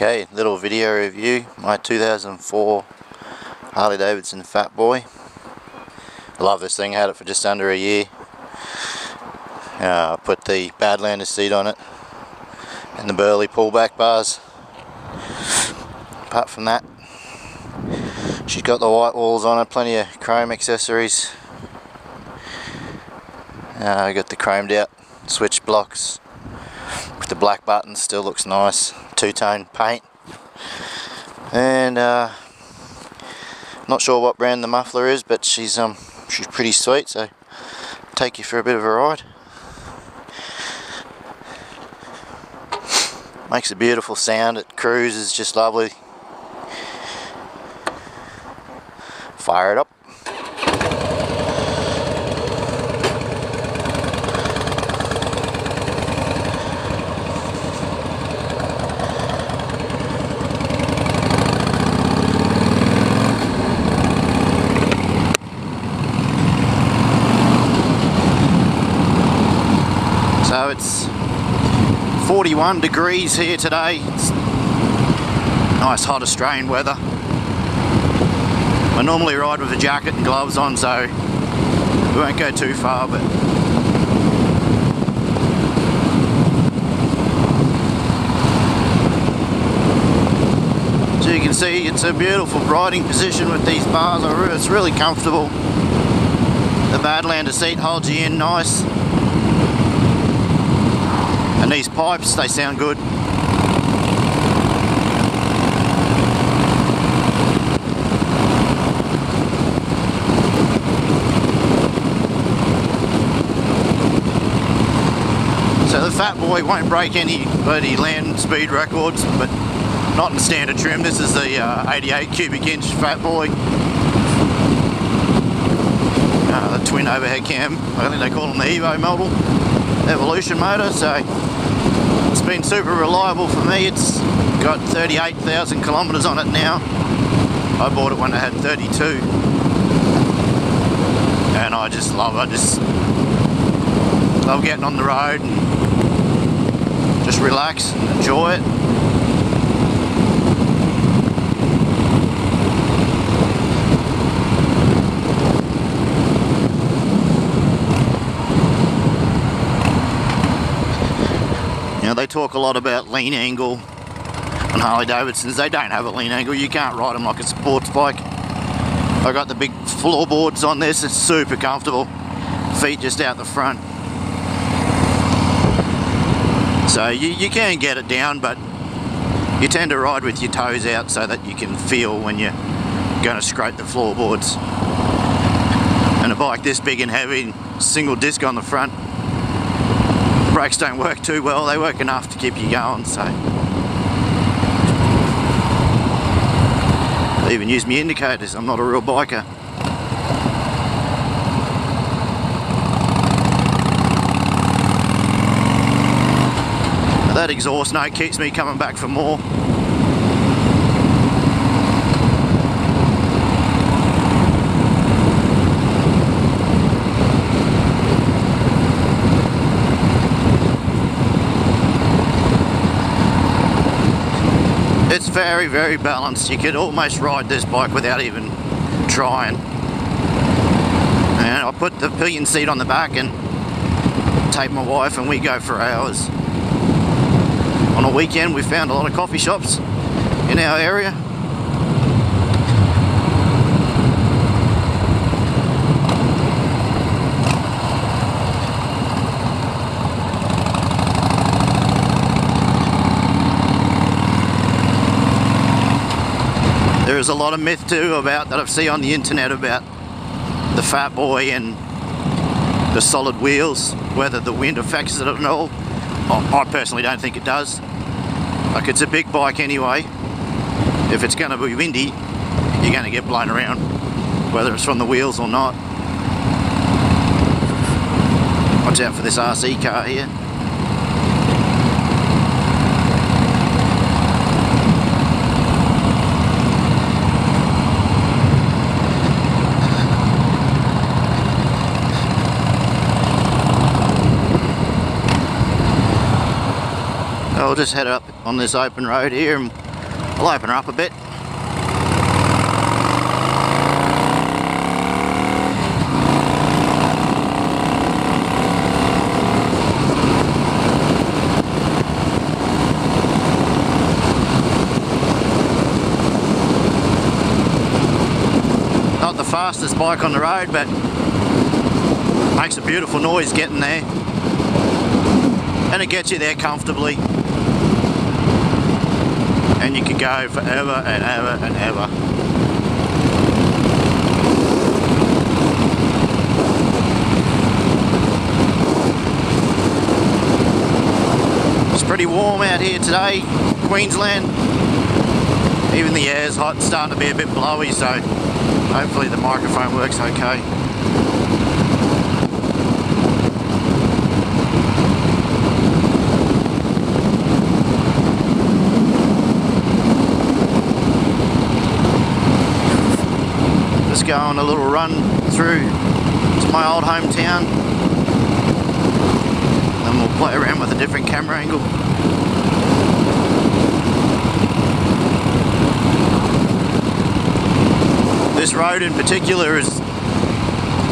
Okay, little video review, my 2004 Harley Davidson Fatboy. I love this thing, I had it for just under a year. I put the Badlander seat on it and the burly pullback bars. Apart from that, she's got the white walls on it, plenty of chrome accessories. I got the chromed out switch blocks with the black buttons, still looks nice. Two-tone paint, and not sure what brand the muffler is, but she's pretty sweet, so take you for a bit of a ride. Makes a beautiful sound, it cruises just lovely. Fire it up. So it's 41 degrees here today. It's nice hot Australian weather. I normally ride with a jacket and gloves on, so we won't go too far, but so you can see it's a beautiful riding position with these bars. It's really comfortable. The Badlander seat holds you in nice. And these pipes, they sound good. So the Fatboy won't break any land speed records, but not in standard trim. This is the 88 cubic inch Fatboy. The twin overhead cam. I think they call them the Evo model. Evolution motor, so it's been super reliable for me. It's got 38,000 kilometers on it now. I bought it when I had 32, and I just love getting on the road and just relax and enjoy it. They talk a lot about lean angle on Harley Davidsons. They don't have a lean angle. You can't ride them like a sports bike. I got the big floorboards on this. It's super comfortable. Feet just out the front. So you can get it down, but you tend to ride with your toes out so that you can feel when you're going to scrape the floorboards. And a bike this big and heavy, single disc on the front, brakes don't work too well. They work enough to keep you going, so I even use my indicators. I'm not a real biker. Now that exhaust note keeps me coming back for more. It's very, very balanced. You could almost ride this bike without even trying. And I put the pillion seat on the back and take my wife and we go for hours. On a weekend we found a lot of coffee shops in our area. There's a lot of myth too about that I've seen on the internet about the Fatboy and the solid wheels, whether the wind affects it at all. I personally don't think it does. Like, it's a big bike anyway. If it's going to be windy, you're going to get blown around, whether it's from the wheels or not. Watch out for this RC car here. I'll just head up on this open road here and I'll open her up a bit. Not the fastest bike on the road, but makes a beautiful noise getting there. And it gets you there comfortably. And you can go forever and ever and ever. It's pretty warm out here today, Queensland. Even the air's hot, starting to be a bit blowy, so hopefully the microphone works okay. Just go on a little run through to my old hometown. Then we'll play around with a different camera angle. This road in particular is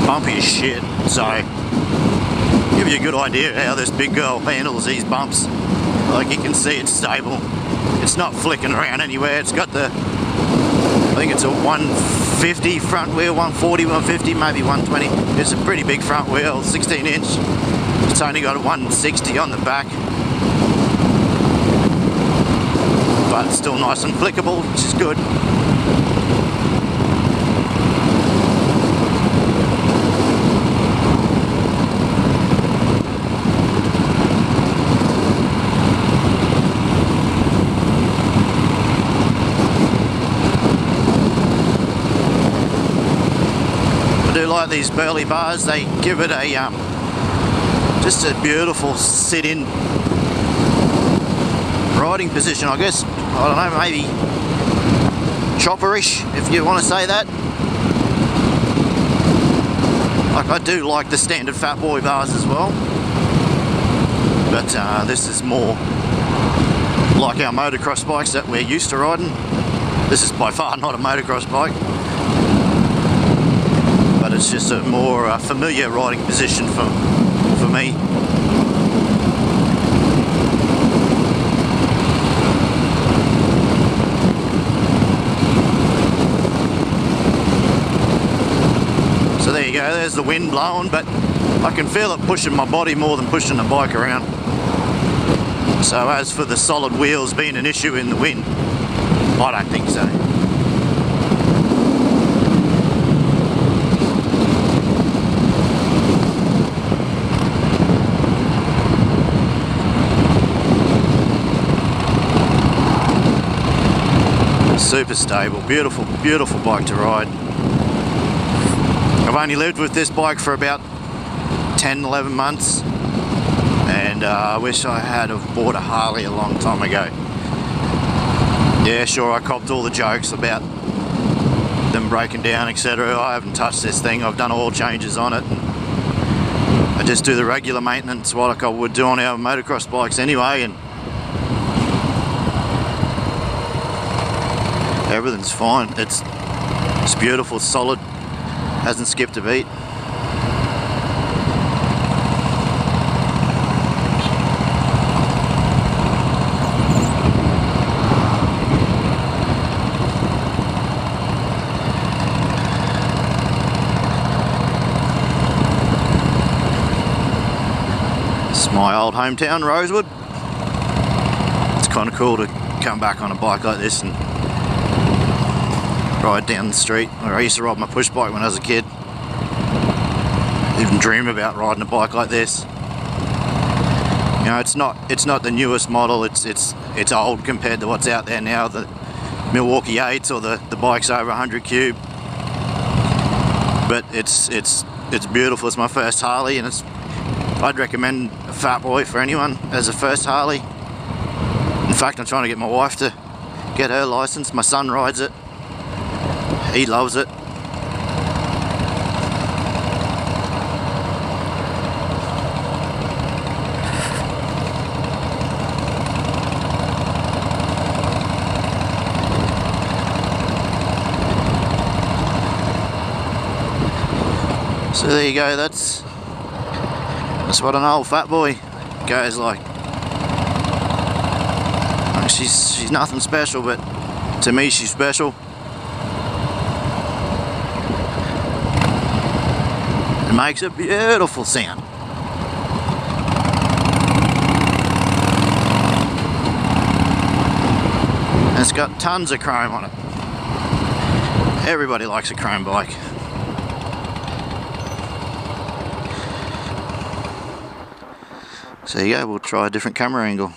bumpy as shit, so give you a good idea how this big girl handles these bumps. Like you can see it's stable. It's not flicking around anywhere. It's got the, I think it's a 150 front wheel, 140, 150, maybe 120. It's a pretty big front wheel, 16 inch. It's only got a 160 on the back. But it's still nice and flickable, which is good. Like these burly bars, they give it a just a beautiful sit-in riding position, I guess. I don't know, maybe chopperish, if you want to say that. Like, I do like the standard Fatboy bars as well, but this is more like our motocross bikes that we're used to riding. This is by far not a motocross bike. But it's just a more familiar riding position for me. So there you go, there's the wind blowing, but I can feel it pushing my body more than pushing the bike around. So as for the solid wheels being an issue in the wind, I don't think so. Super stable, beautiful, beautiful bike to ride. I've only lived with this bike for about 10, 11 months, and I wish I had have bought a Harley a long time ago. Yeah, sure, I copped all the jokes about them breaking down, etc. I haven't touched this thing. I've done oil changes on it. I just do the regular maintenance like I would do on our motocross bikes anyway, and everything's fine. It's beautiful, solid, hasn't skipped a beat. It's my old hometown, Rosewood. It's kind of cool to come back on a bike like this and ride down the street. I used to ride my push bike when I was a kid. Even dream about riding a bike like this. You know, it's not the newest model. It's old compared to what's out there now. The Milwaukee 8s or the bikes over 100 cube. But it's beautiful. It's my first Harley, and I'd recommend a Fatboy for anyone as a first Harley. In fact, I'm trying to get my wife to get her license. My son rides it. He loves it. So there you go, that's what an old Fatboy goes like. She's nothing special, but to me she's special. It makes a beautiful sound. And it's got tons of chrome on it. Everybody likes a chrome bike. So yeah, we'll try a different camera angle.